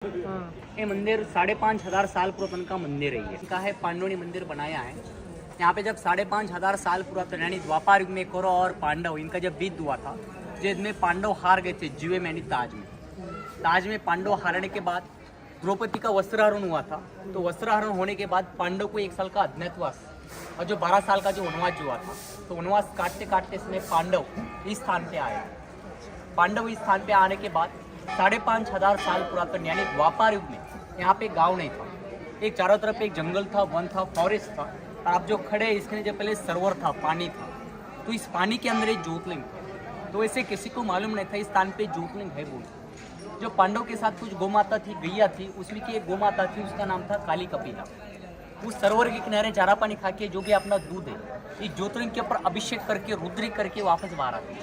ये मंदिर 5,500 साल पुरातन का मंदिर है। इसका है पांडवनी मंदिर बनाया है। यहाँ पे जब 5,500 साल पुरातन यानी द्वापर युग में कौरव और पांडव इनका जब युद्ध हुआ था, जिसमें पांडव हार गए थे जुए में यानी ताज में पांडव हारने के बाद द्रौपदी का वस्त्रहरण हुआ था। तो वस्त्रहरण होने के बाद पांडव को 1 साल का अज्ञातवास और जो 12 साल का जो वनवास हुआ था, तो वनवास काटते काटते इसमें पांडव इस स्थान पे आए। पांडव इस स्थान पे आने के बाद 5,500 साल पुरातन यानी द्वापर युग में यहाँ पे गांव नहीं था। एक चारों तरफ एक जंगल था, वन था, फॉरेस्ट था। और आप जो खड़े हैं इसके जो पहले सरोवर था, पानी था। तो इस पानी के अंदर एक ज्योतिर्लिंग था। तो ऐसे किसी को मालूम नहीं था इस स्थान पे ज्योतिर्लिंग है बोल। जो पांडव के साथ कुछ गोमाता थी, गैया थी, उसमें की एक गोमाता थी, उसका नाम था काली कपिला। उस सरोवर के किनारे चारा पानी खा के जो भी अपना दूध है इस ज्योतिर्लिंग के ऊपर अभिषेक करके रुद्री करके वापस बाहर आते।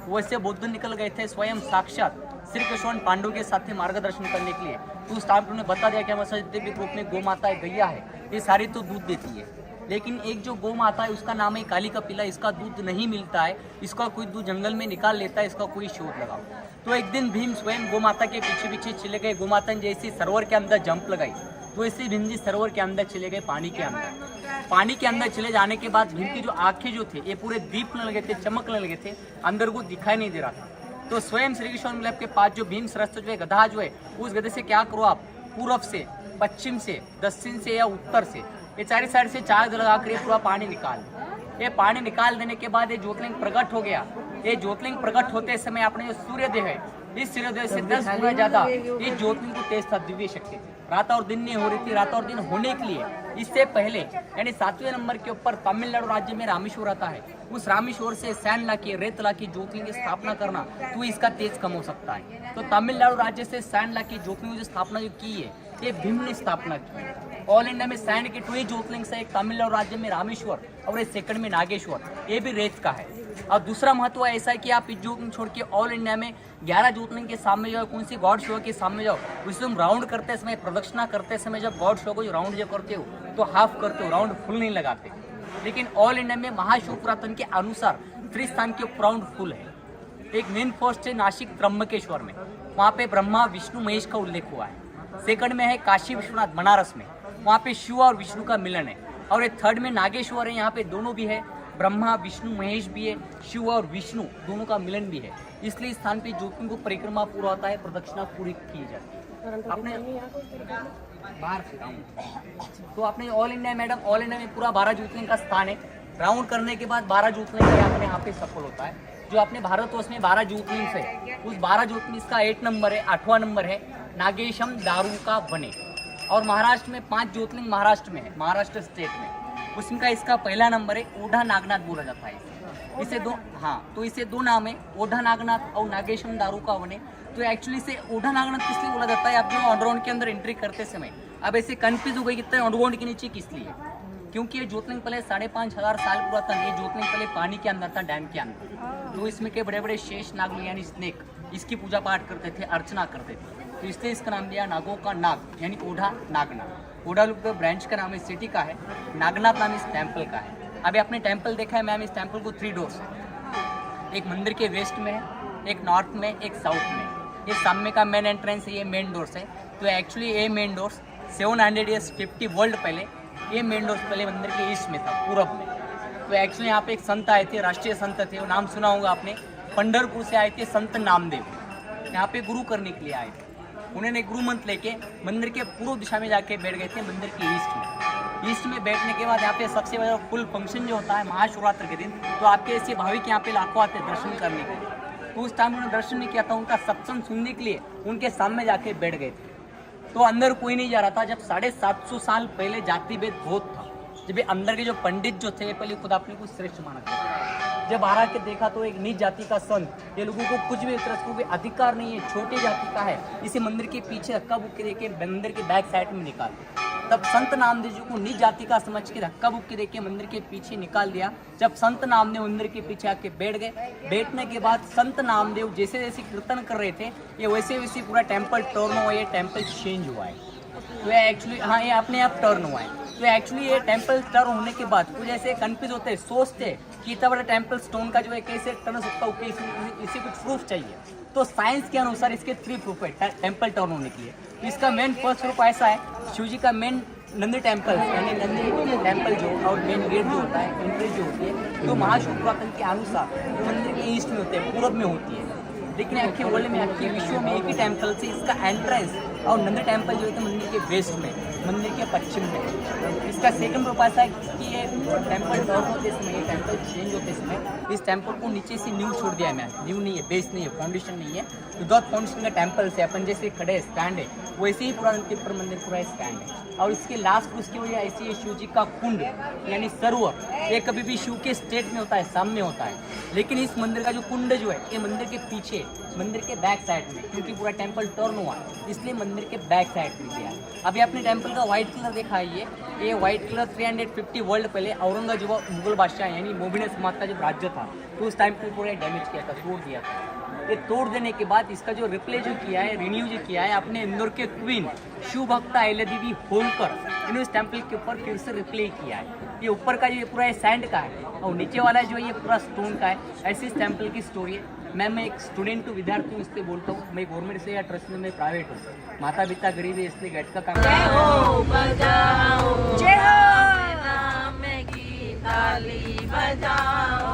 वैसे बुद्ध निकल गए थे स्वयं साक्षात श्री कृष्ण पांडव के साथ मार्गदर्शन करने के लिए। तो उस टाइम पर उन्हें बता दिया कि हमारे सत्यदेव रूप में गौ माता है, गैया है, ये सारी तो दूध देती है। लेकिन एक जो गौ माता है उसका नाम है काली कपिला, इसका दूध नहीं मिलता है, इसका कोई दूध जंगल में निकाल लेता है, इसका कोई शोध लगाओ। तो एक दिन भीम स्वयं गौ माता के पीछे पीछे चले गए। गौ माता ने जैसे सरोवर के अंदर जंप लगाई तो ऐसे भीम जी सरोवर के अंदर चले गए, पानी के अंदर। पानी के अंदर चले जाने के बाद भीम की जो आंखें जो थे ये पूरे दीपने लगे थे, चमकने लगे थे, अंदर को दिखाई नहीं दे रहा था। तो स्वयं श्री कृष्ण के पास जो भीम सरस्वती जो है गधा जो है, उस गधे से क्या करो आप, पूर्व से, पश्चिम से, दक्षिण से या उत्तर से ये चारों साइड से चार्ज लगा कर पूरा पानी निकाल। ये पानी निकाल देने के बाद ये ज्योतिर्लिंग प्रकट हो गया। ये ज्योतिर्लिंग प्रकट होते समय अपने जो सूर्यदेव है, इस सूर्यदेव से 10 गुना ज्यादा ये ज्योतिर्लिंग को तेज था, दिव्य शक्ति। रात और दिन नहीं हो रही थी। रात और दिन होने के लिए इससे पहले यानी 7वें नंबर के ऊपर तमिलनाडु राज्य में रामेश्वर आता है। उस रामेश्वर से सैंड ला के, रेत ला के ज्योतिर्लिंग की स्थापना करना तो इसका तेज कम हो सकता है। तो तमिलनाडु राज्य से सैंड ला के ज्योतिर्लिंग की स्थापना जो की है ये भीम ने स्थापना की। ऑल इंडिया में सैंड के 2 ज्योतिर्लिंग से, एक तमिलनाडु राज्य में रामेश्वर और एक सेकंड में नागेश्वर, ये भी रेत का है। और दूसरा महत्व ऐसा है कि आप इस ज्योतिर्लिंग छोड़ के ऑल इंडिया में 11 ज्योतिर्लिंग के सामने जाओ, कौन सी गॉड शो के सामने जाओ, उसमें तुम राउंड करते समय, प्रदक्षिणा करते समय जब गॉड शो को जो राउंड जो करते हो तो हाफ करते हो, राउंड फुल नहीं लगाते। लेकिन ऑल इंडिया में महाशिव पुरातन के अनुसार त्रिस्थान के राउंड फुल है। एक मेन फर्स्ट है नासिक त्र्यंबकेश्वर में, वहाँ पे ब्रह्मा विष्णु महेश का उल्लेख हुआ है। सेकंड में है काशी विश्वनाथ बनारस में, वहाँ पे शिव और विष्णु का मिलन है। और एक थर्ड में नागेश्वर है, यहाँ पे दोनों भी है, ब्रह्मा विष्णु महेश भी है, शिव और विष्णु दोनों का मिलन भी है। इसलिए इस स्थान पे ज्योतिर्लिंग को परिक्रमा पूरा होता है, प्रदक्षिणा पूरी की जाती है। आपने बाहर तो आपने all India madam, all India में पूरा 12 ज्योतिर्लिंग का स्थान है। राउंड करने के बाद 12 ज्योतिर्लिंग अपने यहाँ पे सफल होता है। जो अपने भारतवर्ष में 12 ज्योतिर्लिंग है, उस 12 ज्योतिर्लिंग का 8 नंबर है, 8वां नंबर है नागेशम दारुका वने। और महाराष्ट्र में 5 ज्योतिर्लिंग महाराष्ट्र में है, महाराष्ट्र स्टेट में, उसमें का इसका पहला नंबर है ओढ़ा नागनाथ बोला जाता है इसे दो। हाँ, तो इसे 2 नाम है, ओढ़ा नागनाथ और नागेशम दारुका वने। तो एक्चुअली से ओढ़ा नागनाथ किस लिए बोला जाता है, आप जो अंडरग्राउंड के अंदर एंट्री करते समय अब ऐसे कंफ्यूज हो गई कितने अंडरग्राउंड के नीचे किस लिए, क्योंकि ये ज्योतिर्लिंग पहले 5,500 साल पुरातन, ये ज्योतिर्लिंग पहले पानी के अंदर था, डैम के अंदर। तो इसमें के बड़े बड़े शेष नाग यानी स्नेक इसकी पूजा पाठ करते थे, अर्चना करते थे। तो इसलिए इसका नाम दिया नागों का नाग यानी ओढ़ा नागनाथ। ओढ़ा लुक ब्रांच का नाम इस सिटी का है, नागनाथ नाम इस टेम्पल का है। अभी आपने टेम्पल देखा है मैम, इस टेम्पल को 3 डोर्स है। एक मंदिर के वेस्ट में है, एक नॉर्थ में, एक साउथ में। ये सामने का मेन एंट्रेंस है, ये मेन डोर्स है। तो एक्चुअली ये मेन डोर्स 700 ईयर्स 50 वर्ल्ड पहले ये मेन डोर्स पहले मंदिर के ईस्ट में था, पूरब में। तो एक्चुअली यहाँ पे एक संत आए थे, राष्ट्रीय संत थे, वो नाम सुना होगा आपने, पंढरपुर से आए थे संत नामदेव। यहाँ पे गुरु करने के लिए आए थे। उन्होंने गुरु मंत्र लेके मंदिर के पूर्व दिशा में जाके बैठ गए थे, मंदिर के ईस्ट में। ईस्ट में बैठने के बाद यहाँ पे सबसे बड़ा फुल फंक्शन जो होता है महाशिवरात्रि के दिन, तो आपके ऐसे भाविक यहाँ पे लाखों आते हैं दर्शन करने के लिए। तो उस टाइम उन्होंने दर्शन नहीं किया था, उनका सत्संग सुनने के लिए उनके सामने जाके बैठ गए थे। तो अंदर कोई नहीं जा रहा था। जब 750 साल पहले जाति भेद बहुत था, जब अंदर के जो पंडित जो थे पहले खुद अपने को श्रेष्ठ माना था। जब आरा के देखा तो एक नीच जाति का संत, ये लोगों को कुछ भी तरह कोई अधिकार नहीं है, छोटे जाति का है, इसे मंदिर के पीछे धक्का बुक्के देके मंदिर के बैक साइड में निकाल दिया। तब संत नामदेव जी को नीच जाति का समझ के धक्का बुक्के देके मंदिर के पीछे निकाल दिया। जब संत नामदेव मंदिर के पीछे आके बैठ गए, बैठने के बाद संत नामदेव जैसे जैसे कीर्तन कर रहे थे, ये वैसे वैसे पूरा टेम्पल टर्न हुआ, ये टेम्पल चेंज हुआ है। तो ये एक्चुअली हाँ ये अपने आप टर्न हुआ है। तो एक्चुअली ये टेम्पल टर्न होने के बाद कुछ ऐसे कंफ्यूज होते हैं, सोचते हैं कि इतना बड़ा टेम्पल स्टोन का जो है कैसे टर्न हो सकता है, इसे कुछ प्रूफ चाहिए। तो साइंस के अनुसार इसके 3 प्रूफ है टेम्पल टर्न होने के लिए। तो इसका मेन फर्स्ट प्रूफ ऐसा है, शिव जी का मेन नंदी टेम्पल यानी नंदी टेम्पल जो और मेन गेट जो होता है, एंट्री जो होती है, तो महाशिव पुरातन के अनुसार मंदिर के ईस्ट में होते हैं, पूर्व में होती है। लेकिन अक्खे वर्ल्ड में, अक्खे विश्व में एक ही टेम्पल से इसका एंट्रेंस और नंदी टेम्पल जो है मंदिर के वेस्ट में, मंदिर के पश्चिम में। इसका सेकंड प्रूफ ऐसा है कि ये टेम्पल टर्न होते समय, ये टेम्पल चेंज होते समय इस टेम्पल को नीचे से नींव छोड़ दिया है। मैं नींव नहीं है, बेस नहीं है, फाउंडेशन नहीं है। विदाउट फाउंडेशन का टेम्पल से अपन जैसे खड़े स्टैंड है, वैसे ही पूरा तिरुपति मंदिर पूरा स्टैंड है। और इसके लास्ट उसकी वजह ऐसी है, शिव जी का कुंड यानी सरोवर, ये कभी भी शिव के स्टेट में होता है, सामने होता है। लेकिन इस मंदिर का जो कुंड जो है, ये मंदिर के पीछे, मंदिर के बैक साइड में, क्योंकि पूरा टेम्पल टर्न हुआ इसलिए मंदिर के बैक साइड में दिया है। अभी आपने टेम्पल का व्हाइट कलर देखा है, ये व्हाइट कलर 350 वर्ल्ड पहले औरंगजेब मुगल बादशाह यानी मोबिन समाज का जब राज्य था, तो उस टाइम पे पूरा डैमेज किया था, तोड़ दिया था। ये तोड़ देने के बाद इसका जो रिप्ले जो किया है, रिन्यू जो किया है, अपने इंदौर के क्वीन शिव भक्ता अहिल्या देवी होलकर, इन्होंने इस टेम्पल के ऊपर फिर से रिप्ले किया है। ये ऊपर का जो पूरा सैंड का है और नीचे वाला जो ये पूरा स्टोन का है। ऐसी इस टेम्पल की स्टोरी है। मैं एक स्टूडेंट हूँ, विद्यार्थी हूँ, इसलिए बोलता हूँ। मैं गवर्नमेंट से या ट्रस्ट में, मैं प्राइवेट हूँ। माता पिता गरीब है, इसलिए गेट का काम। जय हो बजाओ, जय हो, नाम की ताली बजाओ।